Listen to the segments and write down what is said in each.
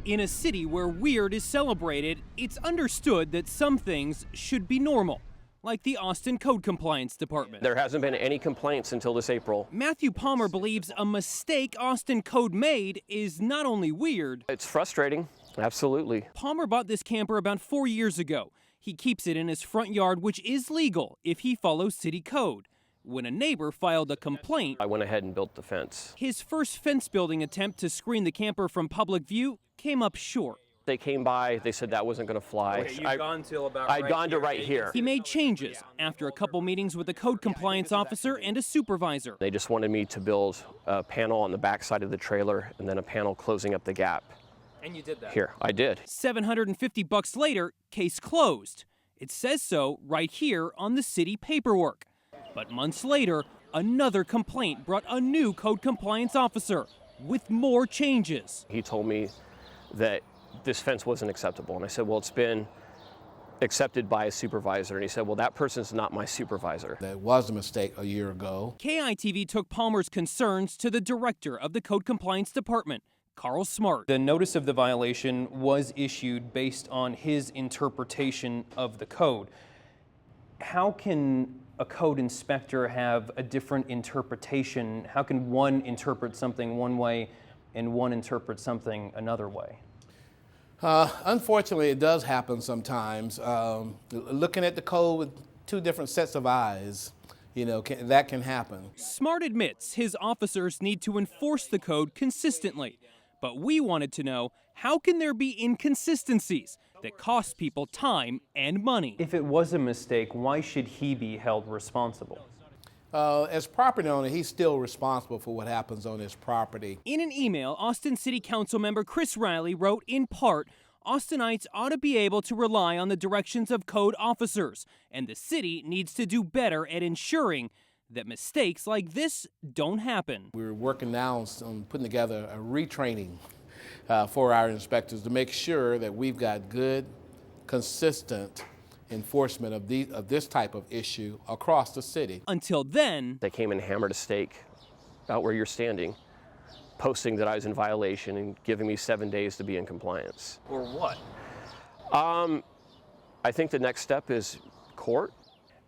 In a city where weird is celebrated, it's understood that some things should be normal, like the Austin Code Compliance Department. There hasn't been any complaints until this April. Matthew Palmer believes a mistake Austin Code made is not only weird. It's frustrating, absolutely. Palmer bought this camper about 4 years ago. He keeps it in his front yard, which is legal if he follows city code. When a neighbor filed a complaint, I went ahead and built the fence. His first fence building attempt to screen the camper from public view came up short. They came by, they said that wasn't going to fly. Okay, I'd gone to right here. He made changes after a couple meetings with a code compliance officer and a supervisor. They just wanted me to build a panel on the back side of the trailer and then a panel closing up the gap. And you did that? Here, I did. $750 later, case closed. It says so right here on the city paperwork. But months later, another complaint brought a new code compliance officer with more changes. He told me that this fence wasn't acceptable. And I said, well, it's been accepted by a supervisor. And he said, well, that person's not my supervisor. That was a mistake a year ago. KITV took Palmer's concerns to the director of the Code Compliance Department, Carl Smart. The notice of the violation was issued based on his interpretation of the code. How can a code inspector have a different interpretation? How can one interpret something one way and one interpret something another way? Unfortunately, it does happen sometimes. Looking at the code with two different sets of eyes, that can happen. Smart admits his officers need to enforce the code consistently. But we wanted to know, how can there be inconsistencies that cost people time and money? If it was a mistake, why should he be held responsible? As property owner, he's still responsible for what happens on his property. In an email, Austin City Council member Chris Riley wrote, in part, Austinites ought to be able to rely on the directions of code officers, and the city needs to do better at ensuring that mistakes like this don't happen. We're working now on putting together a retraining for our inspectors to make sure that we've got good, consistent enforcement of this type of issue across the city. Until then, they came and hammered a stake out where you're standing, posting that I was in violation and giving me 7 days to be in compliance. Or what? I think the next step is court.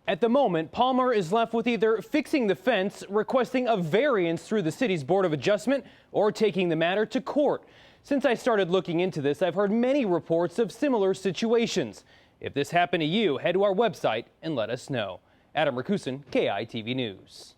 At the moment, Palmer is left with either fixing the fence, requesting a variance through the city's Board of Adjustment, or taking the matter to court. Since I started looking into this, I've heard many reports of similar situations. If this happened to you, head to our website and let us know. Adam Rakusin, KITV News.